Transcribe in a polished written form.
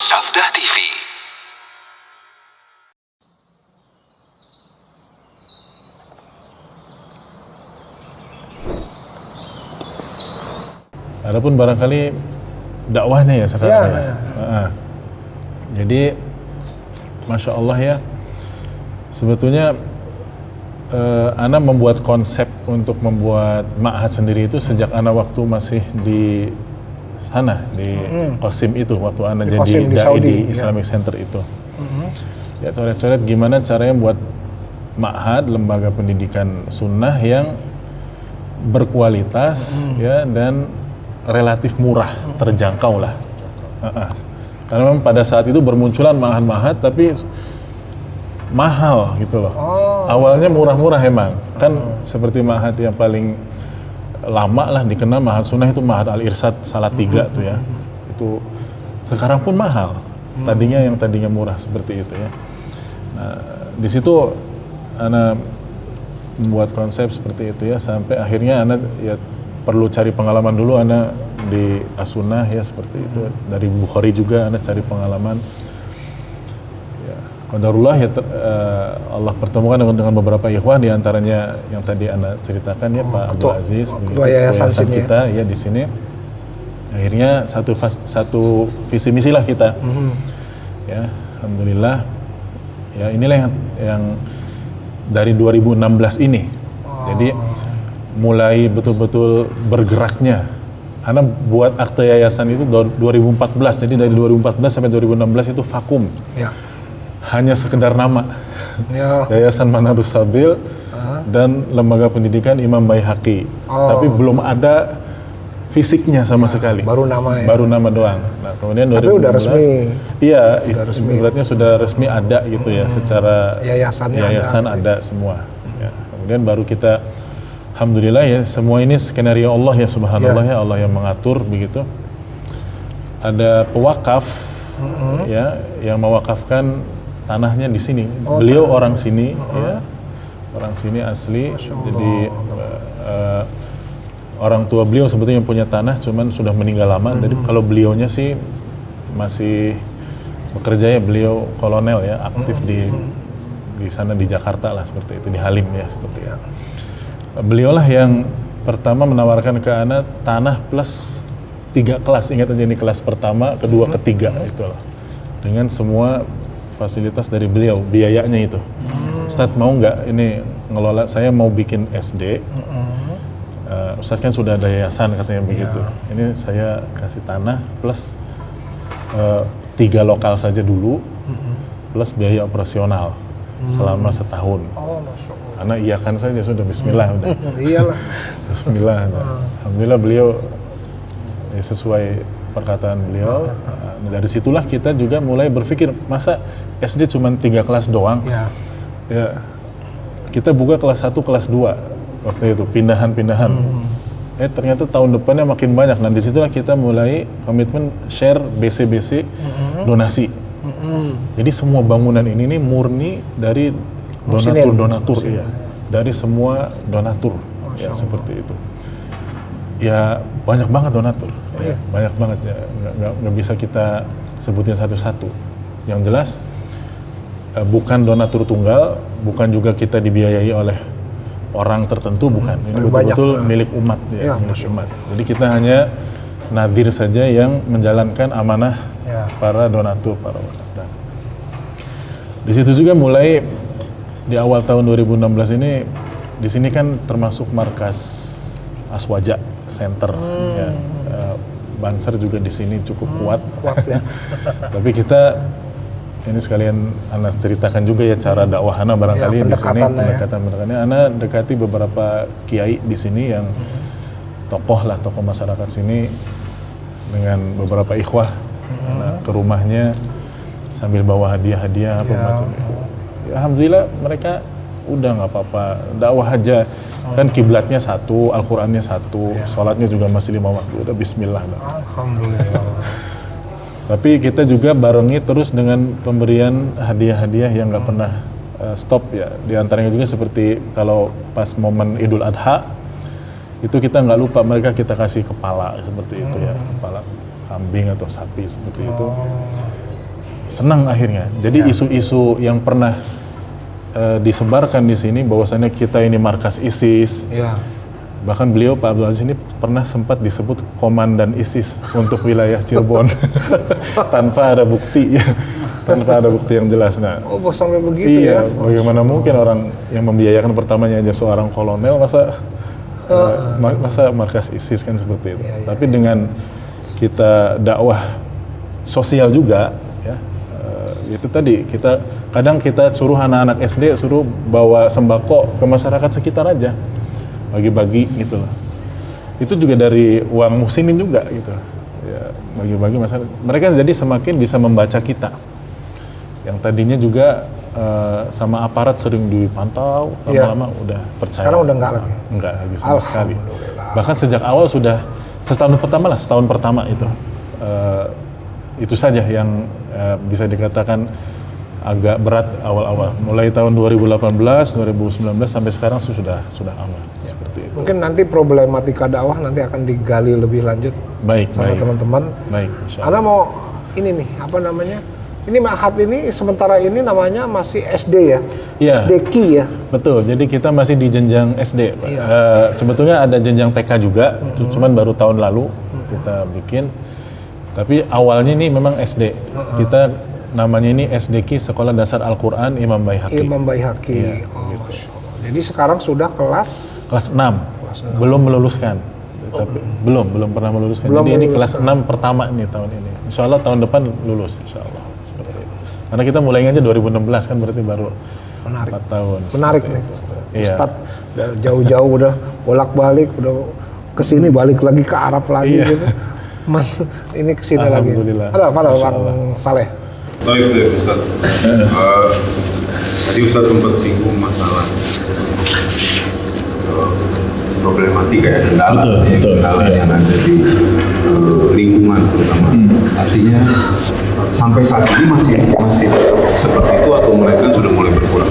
Sabda TV. Adapun barangkali dakwahnya ya sekarang. Jadi, masya Allah ya, sebetulnya Ana membuat konsep untuk membuat ma'had sendiri itu sejak Ana waktu masih di sana di Qasim itu, waktu Ana Di jadi Qasim, di dai Saudi, di Islamic Center itu. Ya coret-coret gimana caranya buat ma'had, lembaga pendidikan sunnah yang berkualitas ya dan relatif murah, terjangkau lah. Karena memang pada saat itu bermunculan ma'had-ma'had tapi mahal gitu loh. Awalnya murah-murah emang. Kan seperti ma'had yang paling lama lah dikenal ma'had sunnah itu ma'had Al-Irsyad Salatiga tuh ya. Itu sekarang pun mahal. Yang tadinya murah seperti itu ya. Nah, di situ Ana membuat konsep seperti itu ya, sampai akhirnya Ana ya perlu cari pengalaman dulu. Ana di As-Sunnah ya seperti itu. Dari Bukhari juga Ana cari pengalaman. Qadarullah ya, Allah pertemukan dengan beberapa ikhwah, di antaranya yang tadi Anda ceritakan ya, Pak Abdul Aziz, ketua yayasan kita ya di sini. Akhirnya satu visi misi lah kita. Ya, alhamdulillah. Ya, inilah yang dari 2016 ini. Jadi mulai betul-betul bergeraknya. Anda buat akte yayasan itu 2014. Jadi dari 2014 sampai 2016 itu vakum. Ya. Hanya sekedar nama, Yayasan Manarus Sabil dan Lembaga Pendidikan Imam Baihaqi, tapi belum ada fisiknya sama sekali. Baru nama ya? Baru nama doang. Nah, kemudian 2016, tapi udah resmi? Iya, ibaratnya sudah resmi ada gitu ya, secara yayasan ada semua. Ya, kemudian baru kita, alhamdulillah ya, semua ini skenario Allah ya, subhanallah ya, Allah yang mengatur begitu. Ada pewakaf ya, yang mewakafkan tanahnya di sini. Beliau orang sini ya, orang sini asli. Jadi orang tua beliau sebetulnya punya tanah, cuman sudah meninggal lama. Jadi kalau beliaunya sih masih bekerja ya, beliau kolonel ya, aktif di sana di Jakarta lah seperti itu, di Halim ya seperti itu. Beliaulah yang pertama menawarkan ke Ana tanah plus 3 kelas. Ingat aja ini kelas pertama, kedua, ketiga itu loh. Dengan semua fasilitas dari beliau, biayanya itu. Ustadz mau nggak ini ngelola, saya mau bikin SD. Ustadz kan sudah ada yayasan katanya begitu. Ini saya kasih tanah plus 3 lokal saja dulu, plus biaya operasional selama setahun. Karena iyakan saja sudah, bismillah udah. Iyalah. Bismillah. Alhamdulillah beliau ya, sesuai perkataan beliau. Dari situlah kita juga mulai berpikir, masa SD cuma 3 kelas doang? Ya, kita buka kelas 1, kelas 2 waktu itu, pindahan-pindahan. Ternyata tahun depannya makin banyak. Nah, disitulah kita mulai komitmen share BC-BC donasi. Jadi semua bangunan ini nih murni dari donatur ya, dari semua donatur ya, seperti itu. Ya banyak banget donatur, ya, banyak banget ya, nggak bisa kita sebutin satu-satu. Yang jelas bukan donatur tunggal, bukan juga kita dibiayai oleh orang tertentu, bukan. Ini betul-betul milik umat ya, milik umat. Jadi kita hanya nadir saja yang menjalankan amanah para donatur, para wadah. Di situ juga mulai di awal tahun 2016 ini, di sini kan termasuk markas Aswaja Center ya. Banser juga di sini cukup kuat ya. Tapi kita ini sekalian Ana ceritakan juga ya cara dakwah Ana barangkali di sini, pendekatannya. Ana dekati beberapa kiai di sini yang tokoh masyarakat sini, dengan beberapa ikhwah. Ana ke rumahnya sambil bawa hadiah-hadiah apa macam itu. Ya, alhamdulillah mereka udah nggak apa-apa, dakwah aja. Kan kiblatnya satu, Al-Qur'annya satu, sholatnya juga masih 5 waktu, udah bismillah. Alhamdulillah. Tapi kita juga barengi terus dengan pemberian hadiah-hadiah yang nggak pernah stop ya. Di antaranya juga seperti kalau pas momen Idul Adha, itu kita nggak lupa, mereka kita kasih kepala seperti itu ya, kepala kambing atau sapi seperti itu. senang akhirnya. Jadi isu-isu yang pernah disebarkan di sini bahwasannya kita ini markas ISIS. Bahkan beliau Pak Abdul Aziz ini pernah sempat disebut komandan ISIS untuk wilayah Cirebon tanpa ada bukti. Tanpa ada bukti yang jelas. Nah, sampai begitu ya? Bagaimana mungkin orang yang membiayakan pertamanya aja seorang kolonel, masa markas ISIS kan seperti itu. Tapi dengan kita dakwah sosial juga, ya, itu tadi kadang kita suruh anak-anak SD suruh bawa sembako ke masyarakat sekitar aja, bagi-bagi gitu loh. Itu juga dari uang muhsinin juga gitu, ya, bagi-bagi masyarakat. Mereka jadi semakin bisa membaca kita. Yang tadinya juga sama aparat sering dipantau, lama-lama udah percaya. Sekarang udah enggak lagi? Enggak lagi sama sekali. Bahkan sejak awal sudah, setahun pertama itu saja yang bisa dikatakan agak berat awal-awal. Mulai tahun 2018, 2019 sampai sekarang sudah aman. Seperti itu. Mungkin nanti problematika dakwah nanti akan digali lebih lanjut sama teman-teman. Baik, Anda mau ini nih, apa namanya? Ini Ma'had ini sementara ini namanya masih SD ya? SD Ki ya? Betul, jadi kita masih di jenjang SD. Sebetulnya ada jenjang TK juga, cuman baru tahun lalu kita bikin. Tapi awalnya ini memang SD. Kita namanya ini SD Ki Sekolah Dasar Al-Quran Imam Baihaqi. Imam Baihaqi. Masya Allah. Jadi sekarang sudah kelas 6. Belum meluluskan. Tapi belum pernah meluluskan. Jadi ini kelas 6 pertama nih tahun ini. Insya Allah tahun depan lulus, insya Allah. Seperti itu. Karena kita mulainya aja 2016 kan, berarti baru 4 tahun. Menarik nih. Ustadz jauh-jauh udah bolak-balik, udah kesini balik lagi ke Arab lagi gitu. Ini kesini lagi. Ada Bang Saleh. Baik deh Ustadz. Tadi Ustadz sempat singgung masalah problematika ya, kendala yang ada di lingkungan terutama. Artinya sampai saat ini masih seperti itu atau mereka sudah mulai berkurang?